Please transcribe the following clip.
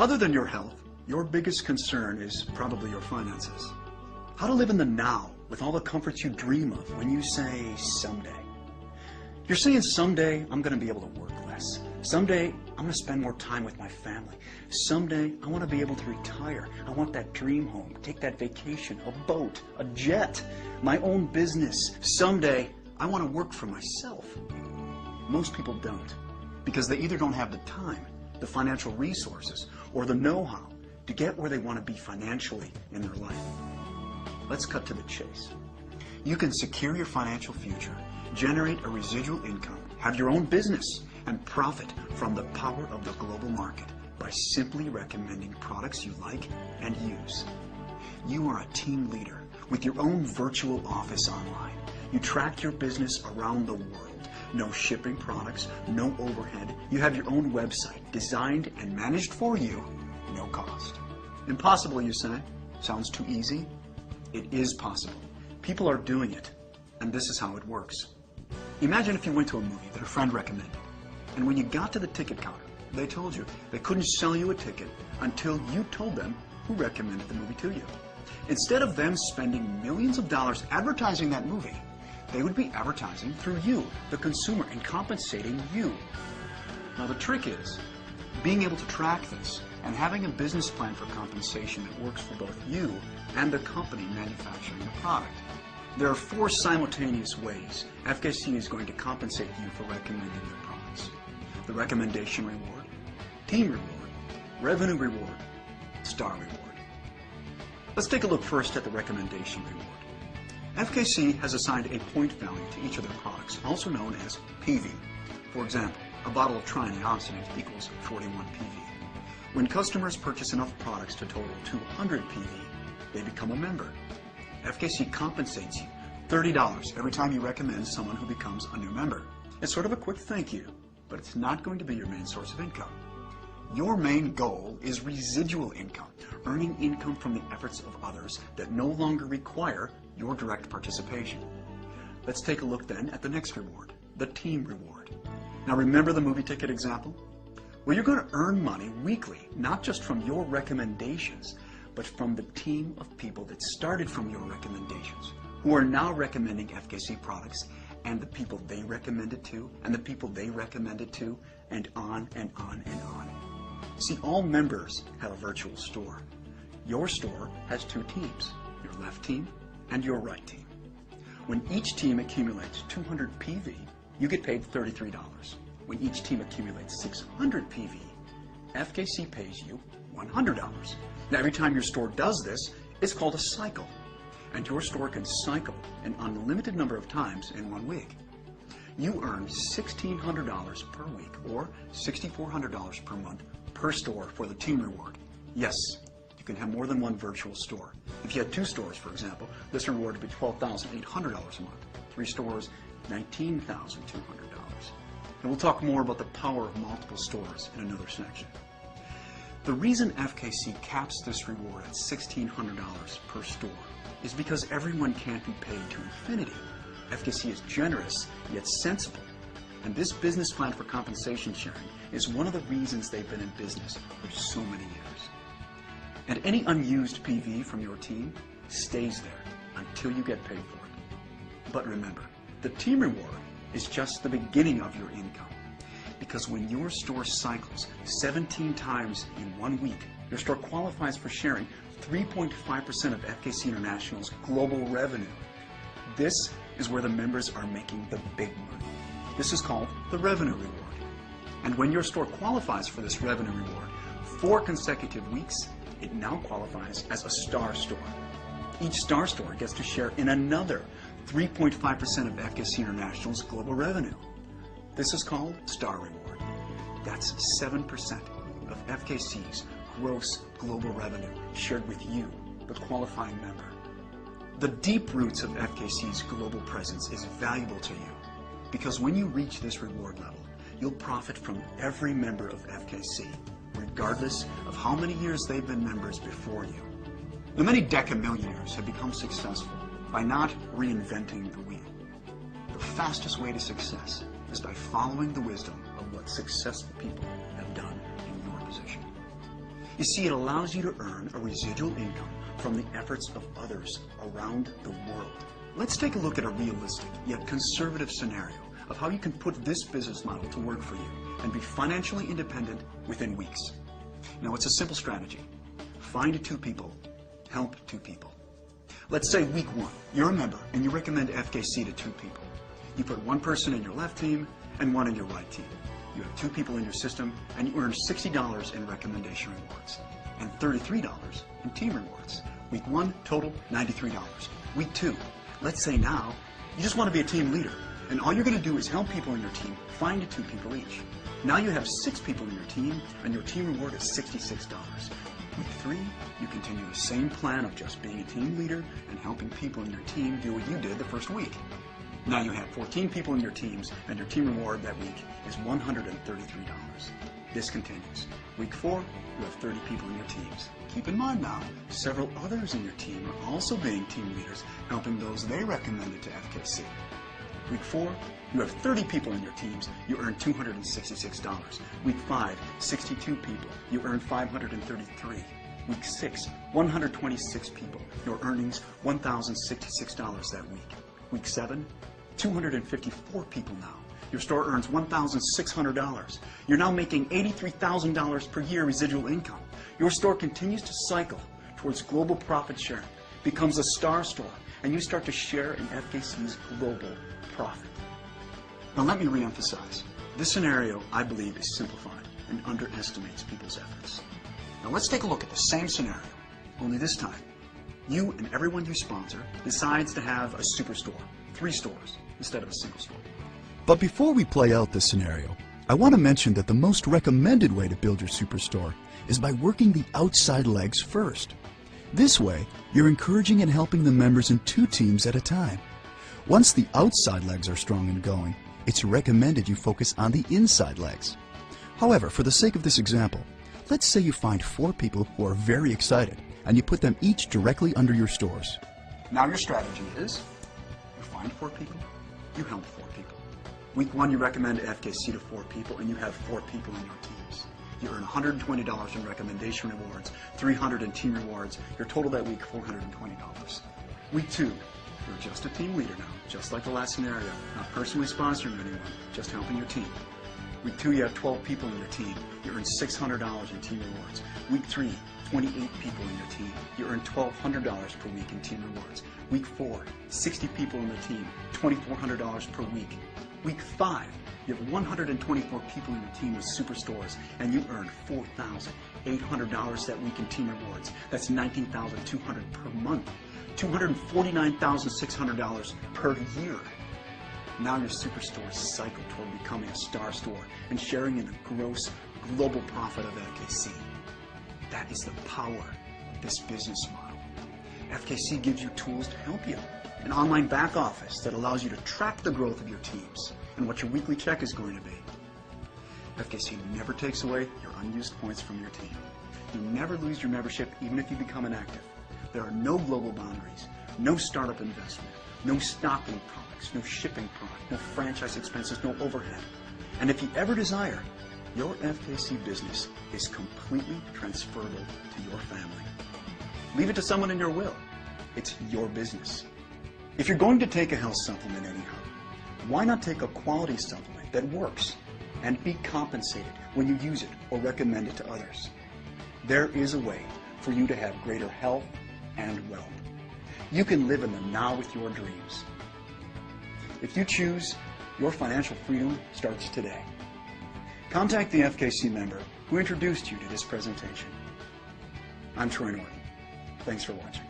Other than your health, your biggest concern is probably your finances. How to live in the now with all the comforts you dream of when you say someday. You're saying someday I'm going to be able to work less. Someday I'm going to spend more time with my family. Someday I want to be able to retire. I want that dream home, take that vacation, a boat, a jet, my own business. Someday I want to work for myself. Most people don't, because they either don't have the time, the financial resources, or the know-how to get where they want to be financially in their life. Let's cut to the chase. You can secure your financial future, generate a residual income, have your own business, and profit from the power of the global market by simply recommending products you like and use. You are a team leader with your own virtual office online. You track your business around the world. No shipping products, no overhead. You have your own website designed and managed for you, no cost. Impossible, you say? Sounds too easy? It is possible. People are doing it, and this is how it works. Imagine if you went to a movie that a friend recommended, and when you got to the ticket counter, they told you they couldn't sell you a ticket until you told them who recommended the movie to you. Instead of them spending millions of dollars advertising that movie, they would be advertising through you, the consumer, and compensating you. Now the trick is being able to track this and having a business plan for compensation that works for both you and the company manufacturing the product. There are 4 simultaneous ways FKC is going to compensate you for recommending their products. The recommendation reward, team reward, revenue reward, star reward. Let's take a look first at the recommendation reward. FKC has assigned a point value to each of their products, also known as PV. For example, a bottle of triantioxidant equals 41 PV. When customers purchase enough products to total 200 PV, they become a member. FKC compensates you $30 every time you recommend someone who becomes a new member. It's sort of a quick thank you, but it's not going to be your main source of income. Your main goal is residual income, earning income from the efforts of others that no longer require your direct participation. Let's take a look then at the next reward, the team reward. Now remember the movie ticket example? Well, you're going to earn money weekly, not just from your recommendations, but from the team of people that started from your recommendations, who are now recommending FKC products, and the people they recommended to, and the people they recommended to, and on and on and on. See, all members have a virtual store. Your store has 2 teams, your left team and your right team. When each team accumulates 200 PV, you get paid $33. When each team accumulates 600 PV, FKC pays you $100. Now, every time your store does this, it's called a cycle. And your store can cycle an unlimited number of times in 1 week. You earn $1,600 per week or $6,400 per month per store for the team reward. Yes, you can have more than 1 virtual store. If you had 2 stores, for example, this reward would be $12,800 a month. 3 stores, $19,200. And we'll talk more about the power of multiple stores in another section. The reason FKC caps this reward at $1,600 per store is because everyone can't be paid to infinity. FKC is generous, yet sensible. And this business plan for compensation sharing is one of the reasons they've been in business for so many years. And any unused PV from your team stays there until you get paid for it. But remember, the team reward is just the beginning of your income. Because when your store cycles 17 times in 1 week, your store qualifies for sharing 3.5% of FKC International's global revenue. This is where the members are making the big money. This is called the revenue reward. And when your store qualifies for this revenue reward 4 consecutive weeks, it now qualifies as a star store. Each star store gets to share in another 3.5% of FKC International's global revenue. This is called star reward. That's 7% of FKC's gross global revenue shared with you, the qualifying member. The deep roots of FKC's global presence is valuable to you because when you reach this reward level, you'll profit from every member of FKC, regardless of how many years they've been members before you. Now, many decamillionaires have become successful by not reinventing the wheel. The fastest way to success is by following the wisdom of what successful people have done in your position. You see, it allows you to earn a residual income from the efforts of others around the world. Let's take a look at a realistic yet conservative scenario of how you can put this business model to work for you and be financially independent within weeks. Now, it's a simple strategy. Find 2 people, help 2 people. Let's say week 1, you're a member and you recommend FKC to 2 people. You put 1 person in your left team and 1 in your right team. You have 2 people in your system and you earn $60 in recommendation rewards and $33 in team rewards. Week 1, total $93. Week 2, let's say now you just want to be a team leader and all you're going to do is help people in your team find 2 people each. Now you have 6 people in your team and your team reward is $66. Week 3, you continue the same plan of just being a team leader and helping people in your team do what you did the first week. Now you have 14 people in your teams and your team reward that week is $133. This continues. Week 4, you have 30 people in your teams. Keep in mind now, several others in your team are also being team leaders, helping those they recommended to FKC. Week 4, you have 30 people in your teams, you earn $266. Week 5, 62 people, you earn $533. Week 6, 126 people, your earnings $1,066 that week. Week 7, 254 people now. Your store earns $1,600. You're now making $83,000 per year residual income. Your store continues to cycle towards global profit sharing, becomes a star store, and you start to share in FKC's global profit. Now let me reemphasize. This scenario, I believe, is simplified and underestimates people's efforts. Now let's take a look at the same scenario, only this time, you and everyone you sponsor decides to have a superstore, 3 stores, instead of a single store. But before we play out this scenario, I want to mention that the most recommended way to build your superstore is by working the outside legs first. This way, you're encouraging and helping the members in 2 teams at a time. Once the outside legs are strong and going, it's recommended you focus on the inside legs. However, for the sake of this example, let's say you find 4 people who are very excited and you put them each directly under your stores. Now your strategy is, you find 4 people, you help 4 people. Week 1, you recommend FKC to 4 people and you have 4 people in your teams. You earn $120 in recommendation rewards, $300 in team rewards, your total that week $420. Week 2, you're just a team leader now, just like the last scenario, not personally sponsoring anyone, just helping your team. Week 2, you have 12 people in your team. You earn $600 in team rewards. Week 3, 28 people in your team. You earn $1,200 per week in team rewards. Week 4, 60 people in the team, $2,400 per week. Week 5, you have 124 people in your team with superstores, and you earn $4,800 that week in team rewards. That's $19,200 per month, $249,600 per year. Now your superstores cycle toward becoming a star store and sharing in the gross global profit of FKC. That is the power of this business model. FKC gives you tools to help you. An online back office that allows you to track the growth of your teams and what your weekly check is going to be. FKC never takes away your unused points from your team. You never lose your membership even if you become inactive. There are no global boundaries, no startup investment, no stocking products, no shipping product, no franchise expenses, no overhead. And if you ever desire, your FKC business is completely transferable to your family. Leave it to someone in your will. It's your business. If you're going to take a health supplement anyhow, why not take a quality supplement that works and be compensated when you use it or recommend it to others? There is a way for you to have greater health and wealth. You can live in the now with your dreams. If you choose, your financial freedom starts today. Contact the FKC member who introduced you to this presentation. I'm Troy Norton. Thanks for watching.